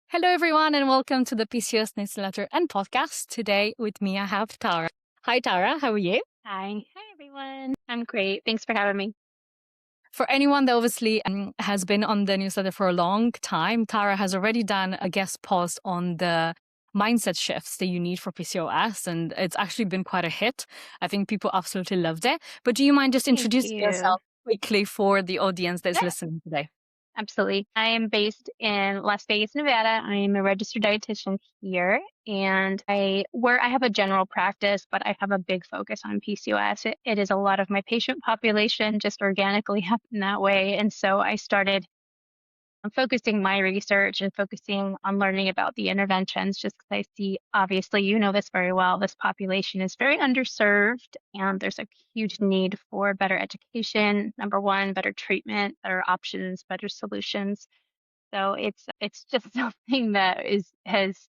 Hello, everyone, and welcome to the PCOS newsletter and podcast. Today, with me, I have Tara. Hi, Tara. How are you? Hi. Hi, everyone. I'm great. Thanks for having me. For anyone that obviously has been on the newsletter for a long time, Tara has already done a guest post on the mindset shifts that you need for PCOS, and it's actually been quite a hit. I think people absolutely loved it. But do you mind just Thank introducing you. yourself quickly for the audience that's Yeah, listening today? absolutely. I am based in Las Vegas, Nevada. I am a registered dietitian here, and I have a general practice, but I have a big focus on PCOS. It is a lot of my patient population just organically happened that way, and so I started I'm focusing my research and focusing on learning about the interventions just because I see, obviously, you know this very well, this population is very underserved and there's a huge need for better education, number one, better treatment, better options, better solutions. So it's just something that is has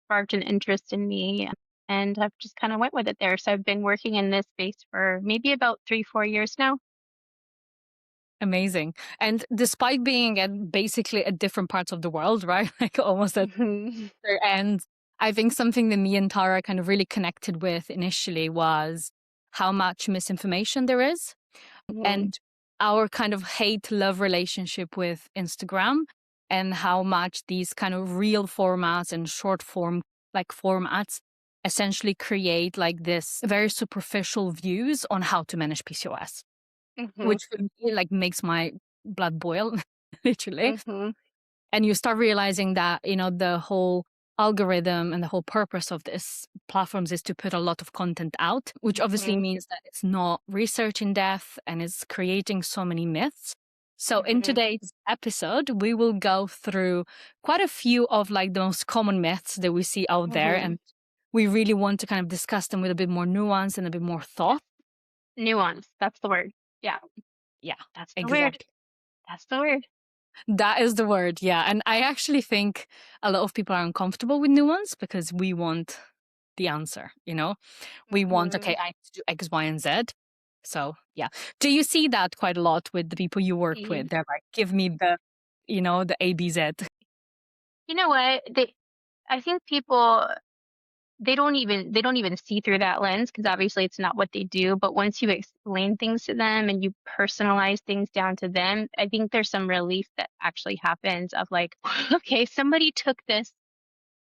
sparked an interest in me and I've just kind of went with it there. So I've been working in this space for maybe about 3, 4 years now. Amazing. And despite being at basically at different parts of the world, right? Like almost at Mhm. their ends, I think something that me and Tara kind of really connected with initially was how much misinformation there is Mhm. and our kind of hate love relationship with Instagram and how much these kind of real formats and short form like formats essentially create like this very superficial views on how to manage PCOS, Mhm. which for me, like makes my blood boil, literally. Mhm. And you start realizing that, the whole algorithm and the whole purpose of this platforms is to put a lot of content out, which obviously Mhm. means that it's not research in depth and it's creating so many myths. So in Mhm. today's episode, we will go through quite a few of like the most common myths that we see out there. Mhm. And we really want to kind of discuss them with a bit more nuance and a bit more Yeah. thought. Nuance. That's the word. Yeah. Yeah, That's the word. exactly. That's the word. That is the word, yeah. And I actually think a lot of people are uncomfortable with nuance because we want the answer. We want, Mhm. okay, I need to do X, Y, and Z. So, yeah. Do you see that quite a lot with the people you work Y- with? They're like, give me the ABZ. You know what? I think people they don't even see through that lens because obviously it's not what they do. But once you explain things to them and you personalize things down to them, I think there's some relief that actually happens of like, okay, somebody took this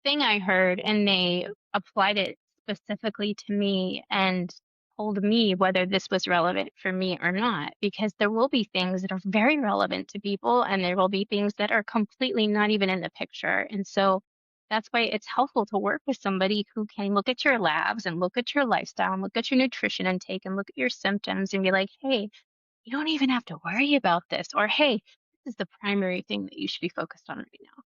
thing I heard and they applied it specifically to me and told me whether this was relevant for me or not. Because there will be things that are very relevant to people, and there will be things that are completely not even in the picture. And so that's why it's helpful to work with somebody who can look at your labs and look at your lifestyle and look at your nutrition intake and look at your symptoms and be like, hey, you don't even have to worry about this. Or, hey, this is the primary thing that you should be focused on right now.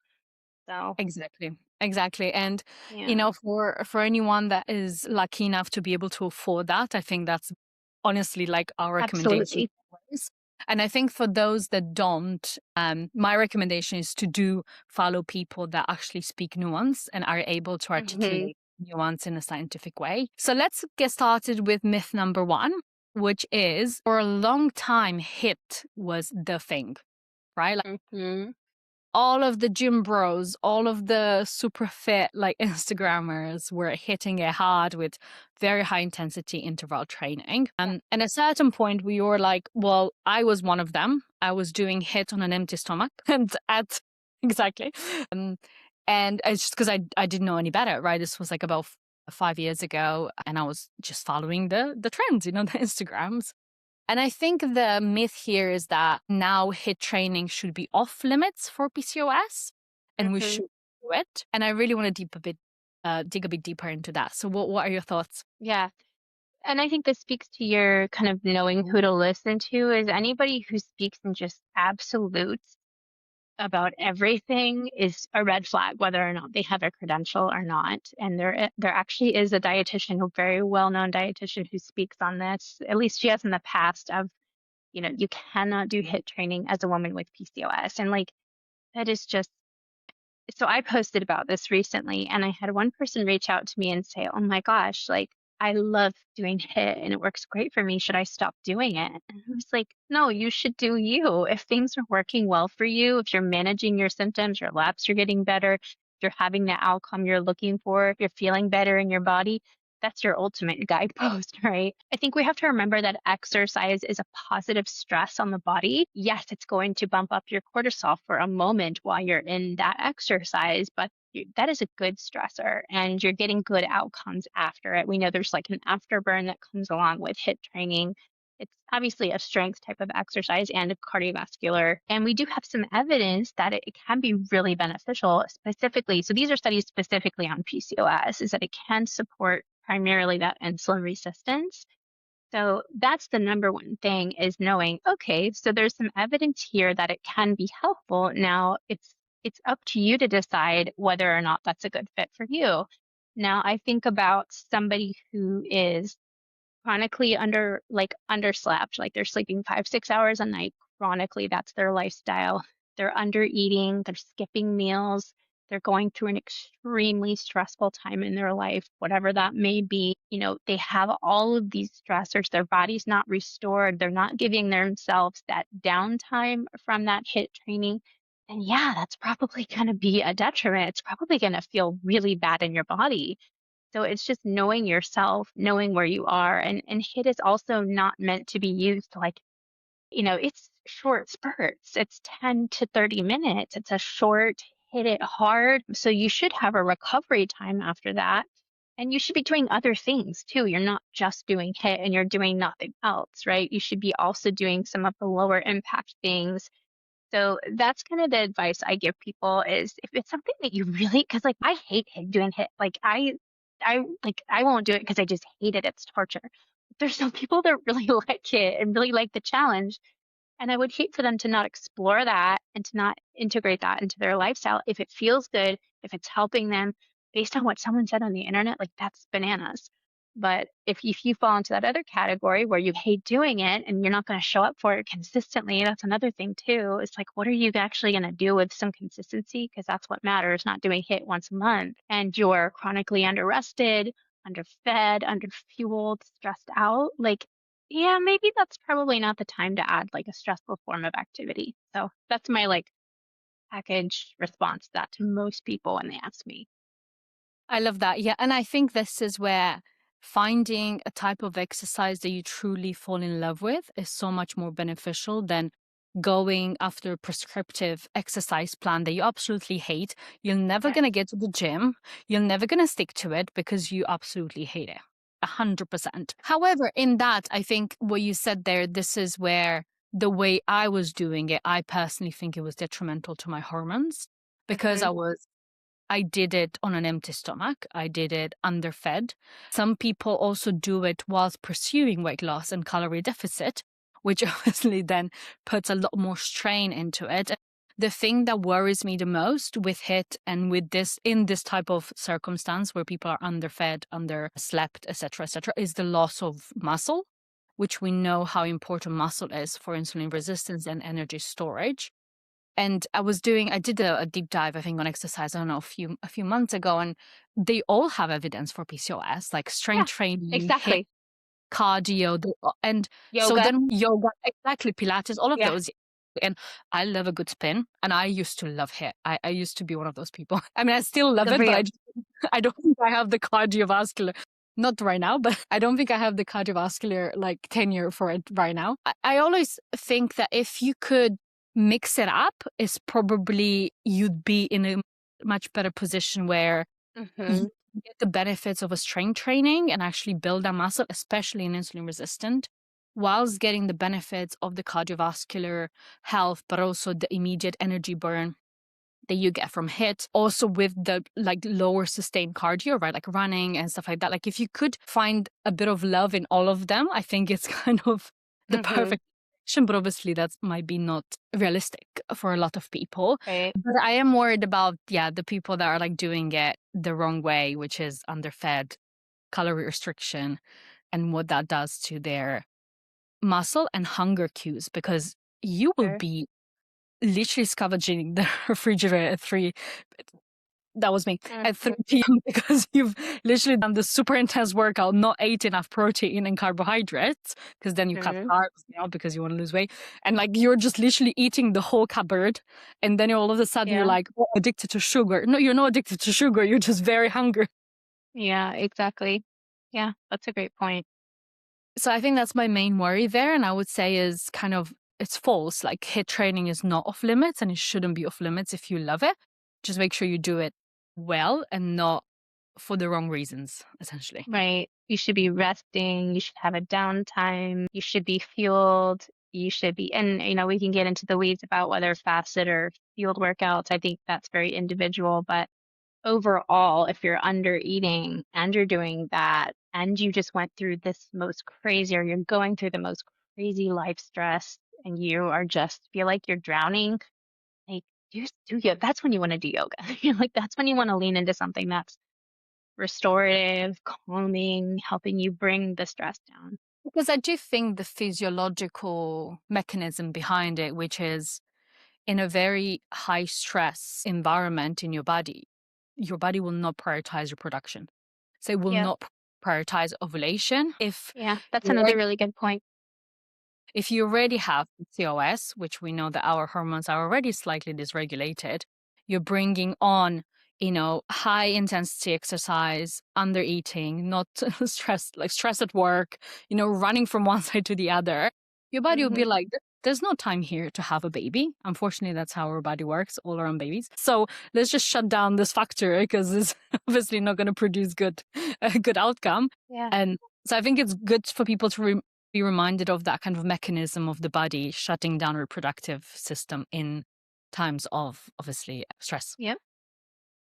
So, Exactly. Exactly. And, yeah. for anyone that is lucky enough to be able to afford that, I think that's honestly like our recommendation Absolutely. always. And I think for those that don't, my recommendation is to do follow people that actually speak nuance and are able to Mhm, articulate nuance in a scientific way. So let's get started with myth number one, which is for a long time, HIT was the thing, right? mhm, All of the gym bros, all of the super fit like Instagrammers were hitting it hard with very high intensity interval training. yeah, And at a certain point we were like, well, I was one of them. I was doing hit on an empty stomach and at exactly. Um, and it's just because I didn't know any better, right? This was like about 5 years ago and I was just following the trends, the Instagrams. And I think the myth here is that now HIIT training should be off limits for PCOS and we mhm, should do it. And I really want to dig a bit deeper into that. So what are your thoughts? yeah, and I think this speaks to your kind of knowing who to listen to is anybody who speaks in just absolutes about everything is a red flag, whether or not they have a credential or not. And there actually is a dietitian, a very well-known dietitian who speaks on this, at least she has in the past of, you cannot do HIIT training as a woman with PCOS. And like, that is just so I posted about this recently and I had one person reach out to me and say, "Oh my gosh, like I love doing HIIT and it works great for me. Should I stop doing it? And I was like, no, you should do you. If things are working well for you, if you're managing your symptoms, your labs are getting better, if you're having the outcome you're looking for, if you're feeling better in your body, that's your ultimate guidepost, right? I think we have to remember that exercise is a positive stress on the body. Yes, it's going to bump up your cortisol for a moment while you're in that exercise, but that is a good stressor and you're getting good outcomes after it. We know there's like an afterburn that comes along with HIIT training. It's obviously a strength type of exercise and a cardiovascular. And we do have some evidence that it can be really beneficial, specifically. So these are studies specifically on PCOS, is that it can support primarily that insulin resistance. So that's the number one thing is knowing, okay, so there's some evidence here that it can be helpful. Now it's up to you to decide whether or not that's a good fit for you. Now I think about somebody who is chronically underslept, like they're sleeping 5, 6 hours a night chronically. That's their lifestyle. They're under eating, they're skipping meals, they're going through an extremely stressful time in their life, whatever that may be. They have all of these stressors, their body's not restored, they're not giving themselves that downtime from that HIIT training. And yeah, that's probably going to be a detriment. It's probably going to feel really bad in your body. So it's just knowing yourself, knowing where you are. And HIIT is also not meant to be used to it's short spurts. It's 10 to 30 minutes. It's a short, hit it hard. So you should have a recovery time after that. And you should be doing other things too. You're not just doing HIIT and you're doing nothing else, right? You should be also doing some of the lower impact things. So that's kind of the advice I give people is if it's something that you really, because like I hate doing HIIT. Like I won't do it because I just hate it. It's torture. There's some people that really like it and really like the challenge. And I would hate for them to not explore that and to not integrate that into their lifestyle. If it feels good, if it's helping them based on what someone said on the internet, like that's bananas. But if you fall into that other category where you hate doing it and you're not going to show up for it consistently, that's another thing too. It's like, what are you actually going to do with some consistency? Because that's what matters, not doing HIIT once a month. And you're chronically underrested, underfed, underfueled, stressed out. Like, yeah, maybe that's probably not the time to add like a stressful form of activity. So that's my like package response to that to most people when they ask me. I love that. Yeah. And I think this is where finding a type of exercise that you truly fall in love with is so much more beneficial than going after a prescriptive exercise plan that you absolutely hate. You're never Yeah. going to get to the gym. You're never going to stick to it because you absolutely hate it. 100%. However, in that, I think what you said there, this is where the way I was doing it, I personally think it was detrimental to my hormones because Hmm. I did it on an empty stomach. I did it underfed. Some people also do it whilst pursuing weight loss and calorie deficit, which obviously then puts a lot more strain into it. The thing that worries me the most with HIIT and with this in this type of circumstance where people are underfed, underslept, etc., is the loss of muscle, which we know how important muscle is for insulin resistance and energy storage. And I did a deep dive, I think, on exercise, I don't know, a few months ago, and they all have evidence for PCOS, like Yeah, strength training, HIIT, exactly. cardio, and so Yoga. then yoga, exactly, Pilates, all of Yeah. those. And I love a good spin, and I used to love HIIT. I used to be one of those people. I mean, I still love Good for it, but you. I don't think I have the cardiovascular, not right now, but I don't think I have the cardiovascular like tenure for it right now. I always think that if you could mix it up, is probably you'd be in a much better position where Hmm. you get the benefits of a strength training and actually build that muscle, especially in insulin resistant, whilst getting the benefits of the cardiovascular health, but also the immediate energy burn that you get from HIIT, also with the like lower sustained cardio, right? Like running and stuff like that. Like if you could find a bit of love in all of them, I think it's kind of the Hmm. perfect action, but obviously that might be not realistic for a lot of people. Right. But I am worried about, yeah, the people that are like doing it the wrong way, which is underfed, calorie restriction, and what that does to their muscle and hunger cues, because you will Sure. be literally scavenging the refrigerator That was me at Mhm. 3 p.m. because you've literally done this super intense workout, not ate enough protein and carbohydrates, because then you cut Mhm. carbs, because you want to lose weight. And like you're just literally eating the whole cupboard. And then all of a sudden you're Yeah. like, oh, addicted to sugar. No, you're not addicted to sugar. You're just very hungry. Yeah, exactly. Yeah, that's a great point. So I think that's my main worry there. And I would say is kind of, it's false. Like HIIT training is not off limits and it shouldn't be off limits if you love it. Just make sure you do it well and not for the wrong reasons, essentially. Right. You should be resting, you should have a downtime, you should be fueled, you should be, and we can get into the weeds about whether fasted or fueled workouts. I think that's very individual, but overall, if you're under eating and you're doing that and you just went through this most crazy, or you're going through the most crazy life stress and you are just feel like you're drowning, like do yoga. That's when you want to do yoga. You're like, that's when you want to lean into something that's restorative, calming, helping you bring the stress down. Because I do think the physiological mechanism behind it, which is in a very high stress environment in your body will not prioritize reproduction. So it will Yep. not prioritize ovulation. Yeah, that's You another already, really good point. if you already have PCOS, which we know that our hormones are already slightly dysregulated, you're bringing on, high intensity exercise, under eating, not stress, like stress at work, running from one side to the other. Your body will be Hmm. like, there's no time here to have a baby. Unfortunately, that's how our body works, all around babies. So let's just shut down this factor because it's obviously not going to produce a good outcome. Yeah. And so I think it's good for people to be reminded of that kind of mechanism of the body shutting down reproductive system in times of obviously stress. Yep.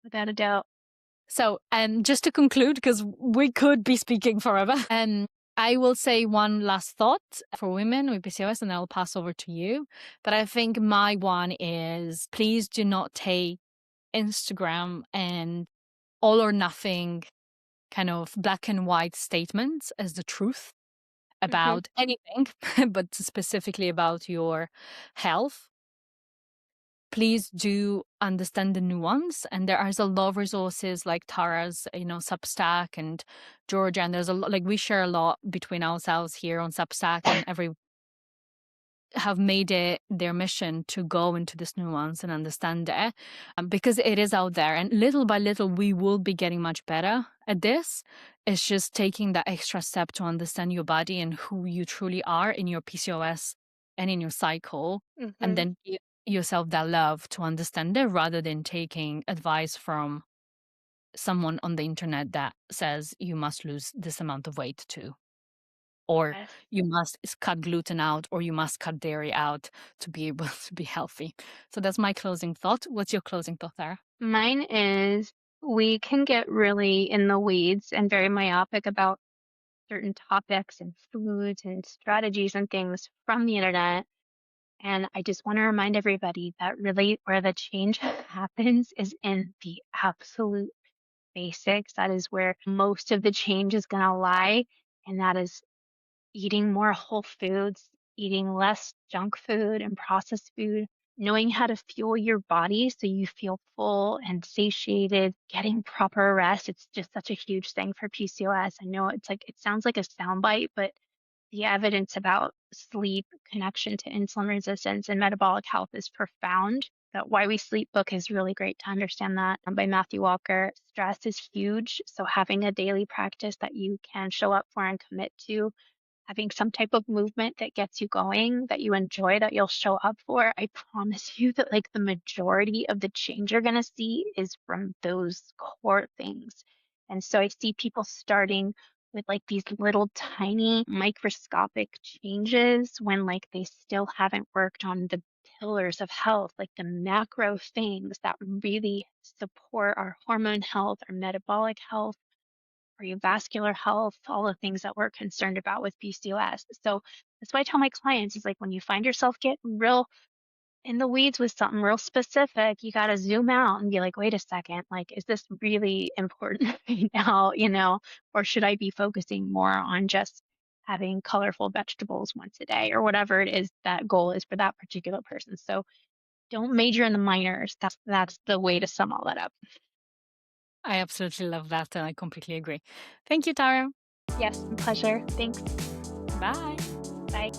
Without a doubt. So, just to conclude, because we could be speaking forever, I will say one last thought for women with PCOS, and I'll pass over to you. But I think my one is please do not take Instagram and all or nothing kind of black and white statements as the truth Hmm. about anything, but specifically about your health. Please do understand the nuance. And there is a lot of resources like Tara's, Substack and Georgia. And there's a lot, like we share a lot between ourselves here on Substack, and every have made it their mission to go into this nuance and understand it, because it is out there. And little by little, we will be getting much better at this. It's just taking that extra step to understand your body and who you truly are in your PCOS and in your cycle, and Hmm. then give yourself that love to understand it rather than taking advice from someone on the internet that says you must lose this amount of weight too, or Yes. you must cut gluten out, or you must cut dairy out to be able to be healthy. So that's my closing thought. What's your closing thought, Sarah? Mine is, we can get really in the weeds and very myopic about certain topics and foods and strategies and things from the internet. And I just want to remind everybody that really where the change happens is in the absolute basics. That is where most of the change is going to lie. And that is eating more whole foods, eating less junk food and processed food, knowing how to fuel your body so you feel full and satiated, getting proper rest. It's just such a huge thing for PCOS. I know it's like, it sounds like a soundbite, but the evidence about sleep, connection to insulin resistance, and metabolic health is profound. The Why We Sleep book is really great to understand that, by Matthew Walker. Stress is huge. So, having a daily practice that you can show up for and commit to, having some type of movement that gets you going, that you enjoy, that you'll show up for, I promise you that like the majority of the change you're going to see is from those core things. And so I see people starting with like these little tiny microscopic changes when like they still haven't worked on the pillars of health, like the macro things that really support our hormone health, our metabolic health, cardiovascular health, all the things that we're concerned about with PCOS. So that's why I tell my clients is like when you find yourself getting real in the weeds with something real specific, you got to zoom out and be like, wait a second, like, is this really important right now? Or should I be focusing more on just having colorful vegetables once a day or whatever it is that goal is for that particular person? So don't major in the minors. That's the way to sum all that up. I absolutely love that, and I completely agree. Thank you, Tara. Yes, pleasure. Thanks. Bye. Bye.